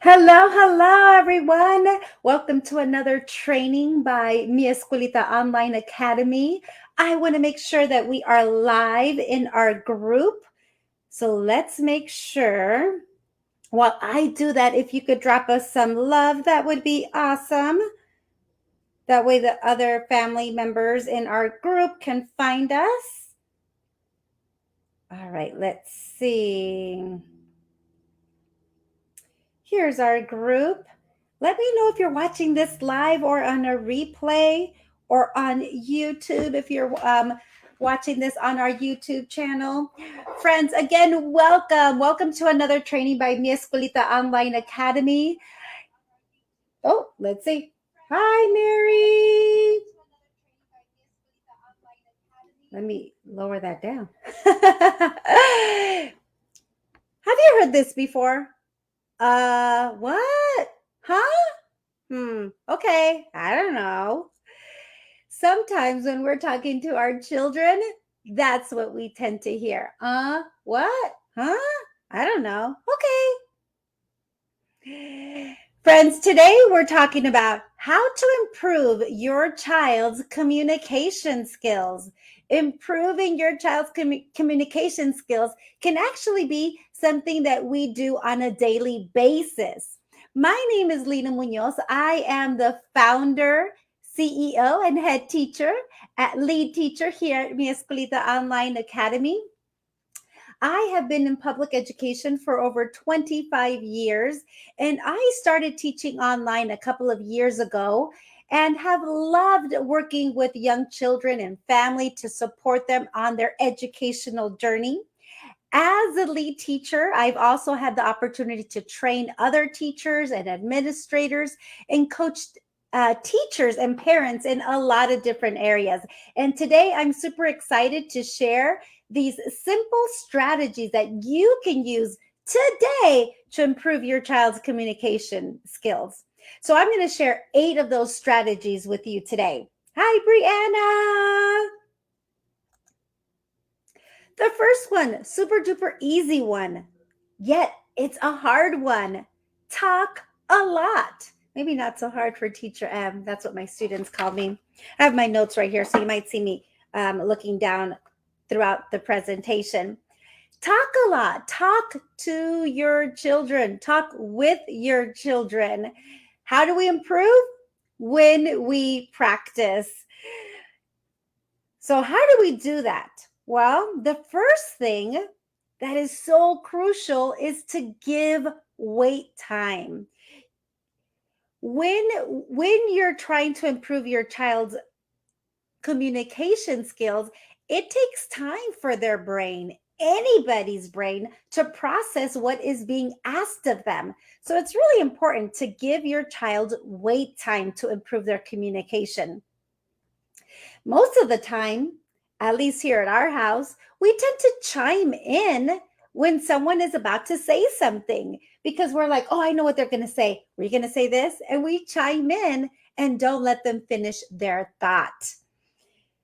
Hello, hello, everyone. Welcome to another training by Mi Escuelita Online Academy. I want to make sure that we are live in our group. So let's make sure. While I do that, if you could drop us some love, that would be awesome. That way, the other family members in our group can find us. All right, let's see. Here's our group. Let me know if you're watching this live or on a replay or on YouTube if you're watching this on our YouTube channel. Friends, again, welcome. Welcome to another training by Mi Escuelita Online Academy. Oh, let's see. Hi, Mary. Let me lower that down. Have you heard this before? What? Huh? Okay. I don't know. Sometimes when we're talking to our children, that's what we tend to hear. What? Huh? I don't know. Okay. Friends, today we're talking about how to improve your child's communication skills. Improving your child's communication skills can actually be something that we do on a daily basis. My name is Lina Munoz. I am the founder, CEO, and head teacher lead teacher here at Mi Escuelita Online Academy. I have been in public education for over 25 years, and I started teaching online a couple of years ago and have loved working with young children and family to support them on their educational journey. As a lead teacher, I've also had the opportunity to train other teachers and administrators and coach teachers and parents in a lot of different areas. And today I'm super excited to share these simple strategies that you can use today to improve your child's communication skills. So I'm going to share 8 of those strategies with you today. Hi, Brianna. The first one, super duper easy one, yet it's a hard one. Talk a lot. Maybe not so hard for teacher M. That's what my students call me. I have my notes right here, so you might see me looking down throughout the presentation. Talk a lot. Talk to your children. Talk with your children. How do we improve? When we practice. So, how do we do that? Well, the first thing that is so crucial is to give wait time. When you're trying to improve your child's communication skills, it takes time for their brain, anybody's brain, to process what is being asked of them. So it's really important to give your child wait time to improve their communication. Most of the time, at least here at our house, we tend to chime in when someone is about to say something because we're like, oh, I know what they're going to say. We're going to say this. And we chime in and don't let them finish their thought.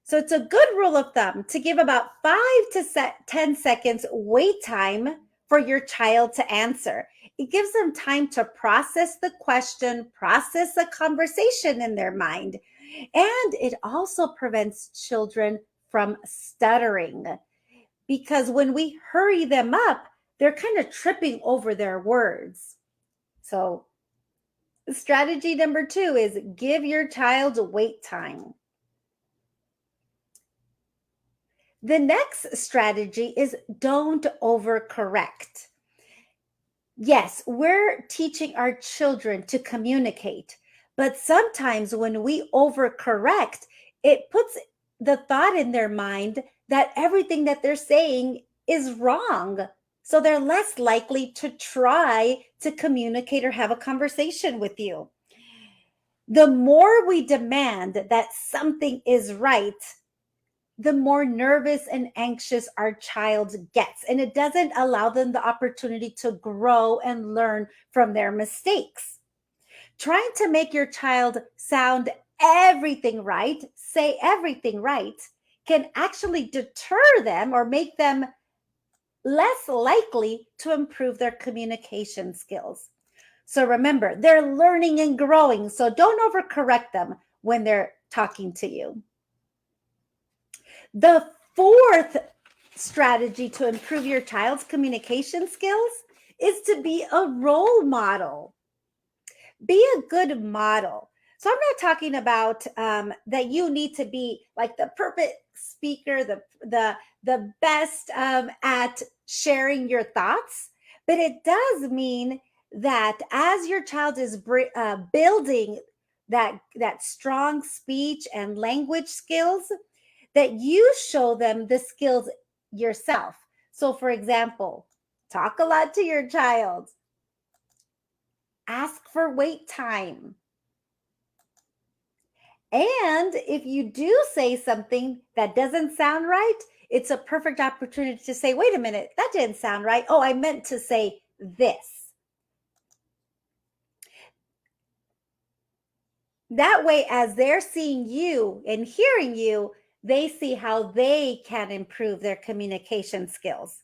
So it's a good rule of thumb to give about 5 to 10 seconds wait time for your child to answer. It gives them time to process the question, process a conversation in their mind. And it also prevents children from stuttering because when we hurry them up, they're kind of tripping over their words. So, strategy number 2 is give your child wait time. The next strategy is don't overcorrect. Yes, we're teaching our children to communicate, but sometimes when we overcorrect, it puts the thought in their mind that everything that they're saying is wrong. So they're less likely to try to communicate or have a conversation with you. The more we demand that something is right, the more nervous and anxious our child gets. And it doesn't allow them the opportunity to grow and learn from their mistakes. Trying to make your child sound everything right, say everything right, can actually deter them or make them less likely to improve their communication skills. So remember, they're learning and growing. So don't overcorrect them when they're talking to you. The fourth strategy to improve your child's communication skills is to be a role model. Be a good model. So I'm not talking about that you need to be like the perfect speaker, the best at sharing your thoughts, but it does mean that as your child is building that strong speech and language skills, that you show them the skills yourself. So, for example, talk a lot to your child. Ask for wait time. And if you do say something that doesn't sound right, it's a perfect opportunity to say, wait a minute, that didn't sound right. Oh, I meant to say this. That way, as they're seeing you and hearing you, they see how they can improve their communication skills.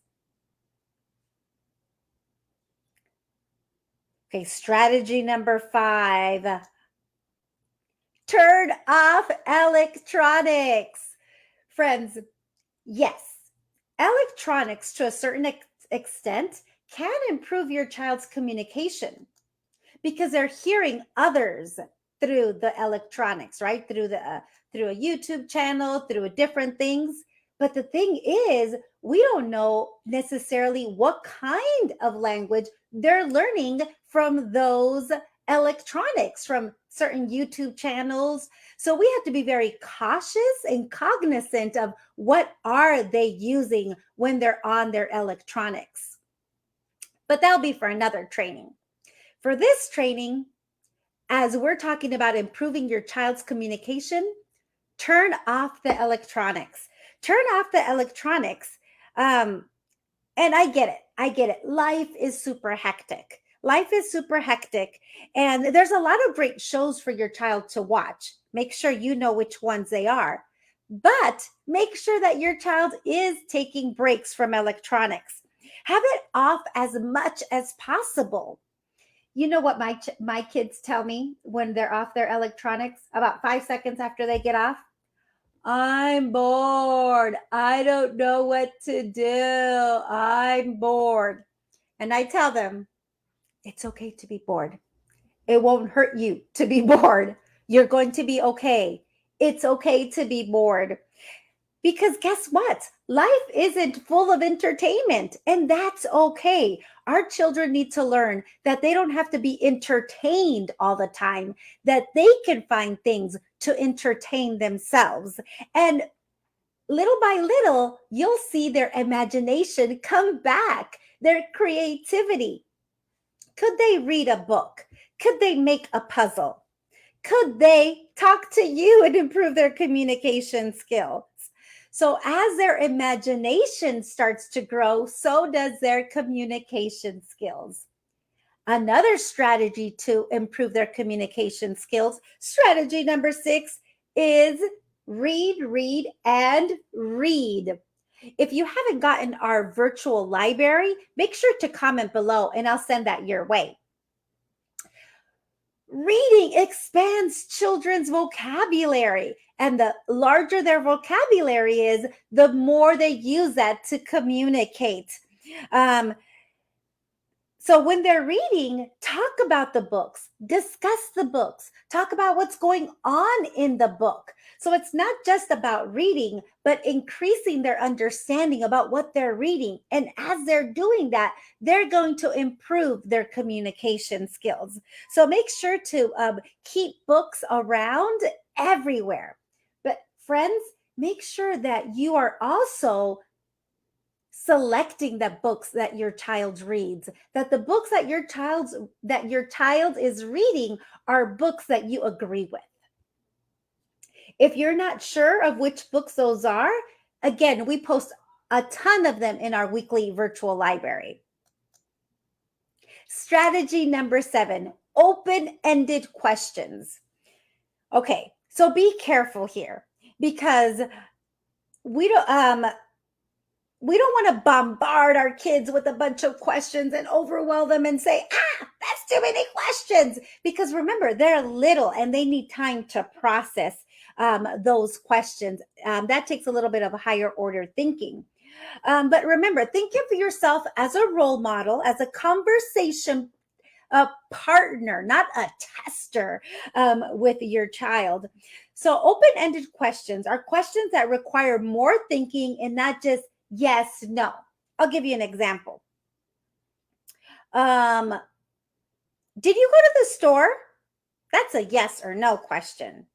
Okay, strategy number 5. Turn off electronics. Friends, yes, electronics to a certain extent can improve your child's communication because they're hearing others through the electronics, right? Through a YouTube channel, through different things. But the thing is, we don't know necessarily what kind of language they're learning from those electronics, from certain YouTube channels. So we have to be very cautious and cognizant of what are they using when they're on their electronics. But that'll be for another training. For this training, as we're talking about improving your child's communication, turn off the electronics. Turn off the electronics. And I get it. I get it. Life is super hectic. Life is super hectic. And there's a lot of great shows for your child to watch. Make sure you know which ones they are. But make sure that your child is taking breaks from electronics. Have it off as much as possible. You know what my kids tell me when they're off their electronics about 5 seconds after they get off? I'm bored. I don't know what to do. I'm bored. And I tell them, it's okay to be bored. It won't hurt you to be bored. You're going to be okay. It's okay to be bored. Because guess what? Life isn't full of entertainment, and that's okay. Our children need to learn that they don't have to be entertained all the time, that they can find things to entertain themselves. And little by little, you'll see their imagination come back, their creativity. Could they read a book? Could they make a puzzle? Could they talk to you and improve their communication skills? So, as their imagination starts to grow, so does their communication skills. Another strategy to improve their communication skills, strategy number 6, is read, read, and read. If you haven't gotten our virtual library, make sure to comment below and I'll send that your way. Reading expands children's vocabulary, and the larger their vocabulary is, the more they use that to communicate. So when they're reading, talk about the books, discuss the books, talk about what's going on in the book. So it's not just about reading, but increasing their understanding about what they're reading. And as they're doing that, they're going to improve their communication skills. So make sure to keep books around everywhere. But friends, make sure that you are also selecting the books that your child reads, that the books that your child is reading are books that you agree with. If you're not sure of which books those are, again, we post a ton of them in our weekly virtual library. Strategy number 7, open-ended questions. Okay, so be careful here because we don't we don't want to bombard our kids with a bunch of questions and overwhelm them and say, that's too many questions. Because remember, they're little and they need time to process those questions. That takes a little bit of a higher order thinking. But remember, think of yourself as a role model, as a conversation partner, not a tester with your child. So, open ended questions are questions that require more thinking and not just yes, no. I'll give you an example. Um, did you go to the store? That's a yes or no question.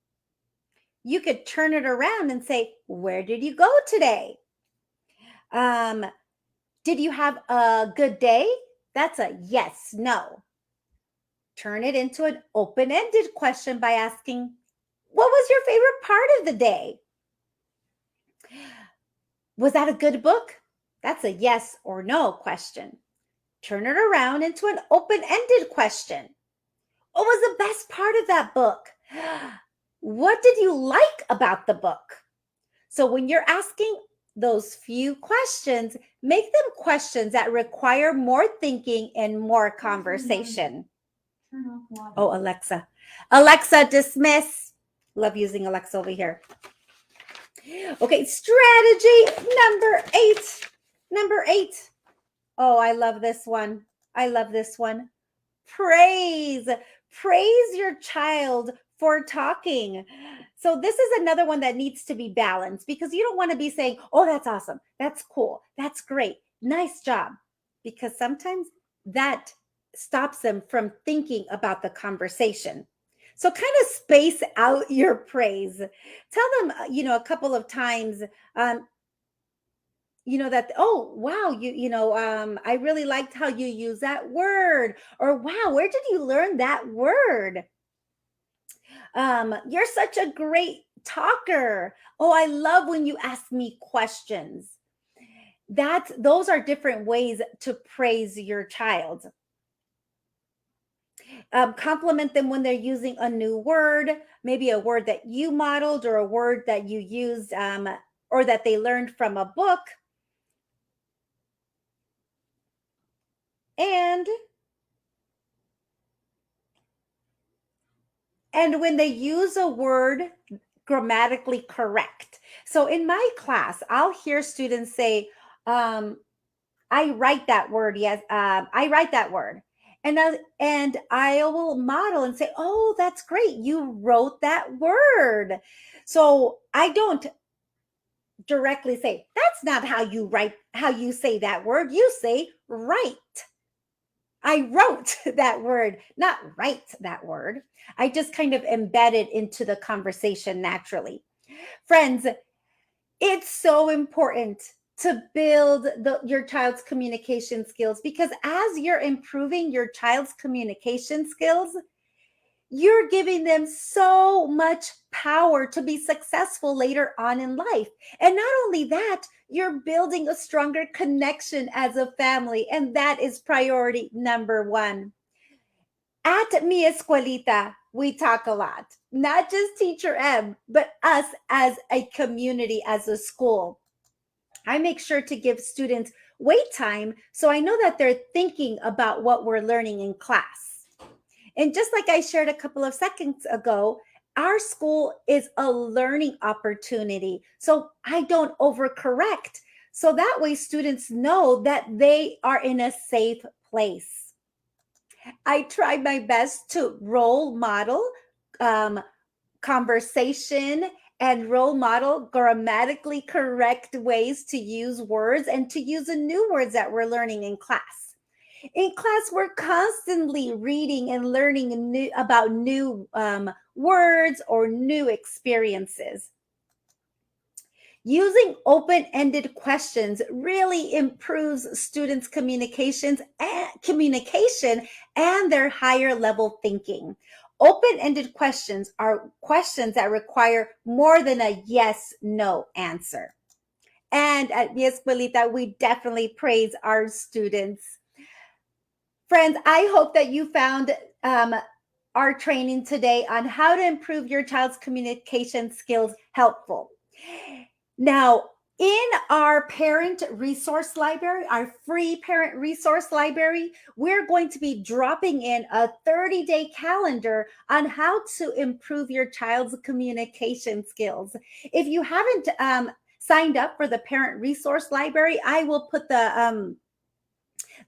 You could turn it around and say, where did you go today? Um, did you have a good day? That's a yes, no. Turn it into an open ended question by asking, what was your favorite part of the day? Was that a good book? That's a yes or no question. Turn it around into an open ended question. What was the best part of that book? What did you like about the book? So when you're asking those few questions, make them questions that require more thinking and more conversation. Oh, Alexa. Alexa, dismiss. Love using Alexa over here. Okay, strategy number 8. Number 8. Oh, I love this one. I love this one. Praise. Praise your child for talking. So this is another one that needs to be balanced because you don't want to be saying, "Oh, that's awesome. That's cool. That's great. Nice job." Because sometimes that stops them from thinking about the conversation. So kind of space out your praise. Tell them, a couple of times, um, that, oh wow, I really liked how you use that word, or wow, where did you learn that word? You're such a great talker. Oh, I love when you ask me questions. Those are different ways to praise your child. Compliment them when they're using a new word, maybe a word that you modeled or a word that you used, or that they learned from a book. And when they use a word grammatically correct. So in my class, I'll hear students say, I write that word. Yes, I write that word. And I will model and say, oh, that's great. You wrote that word. So I don't directly say, that's not how you write, how you say that word. You say write. I wrote that word, not write that word. I just kind of embed it into the conversation naturally. Friends, it's so important to build your child's communication skills, because as you're improving your child's communication skills, you're giving them so much power to be successful later on in life. And not only that, you're building a stronger connection as a family. And that is priority number 1. At Mi Escuelita, we talk a lot, not just Teacher M, but us as a community, as a school. I make sure to give students wait time so I know that they're thinking about what we're learning in class. And just like I shared a couple of seconds ago, our school is a learning opportunity. So I don't overcorrect. So that way students know that they are in a safe place. I try my best to role model um, conversation and role model grammatically correct ways to use words and to use the new words that we're learning in class. In class, we're constantly reading and learning about new words or new experiences. Using open-ended questions really improves students' communication and their higher level thinking. Open-ended questions are questions that require more than a yes, no answer. And at Mi Escuelita, we definitely praise our students. Friends, I hope that you found our training today on how to improve your child's communication skills helpful. Now, In our parent resource library, our free parent resource library, we're going to be dropping in a 30-day calendar on how to improve your child's communication skills. If you haven't signed up for the parent resource library, I will put the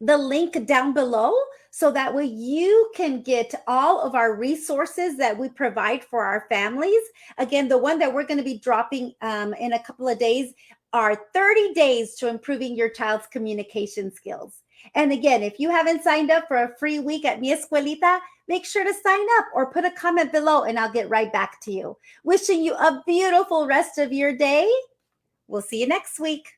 link down below so that way you can get all of our resources that we provide for our families. Again, the one that we're going to be dropping in a couple of days are 30 days to improving your child's communication skills. And again, if you haven't signed up for a free week at Mi Escuelita, make sure to sign up or put a comment below and I'll get right back to you. Wishing you a beautiful rest of your day. We'll see you next week.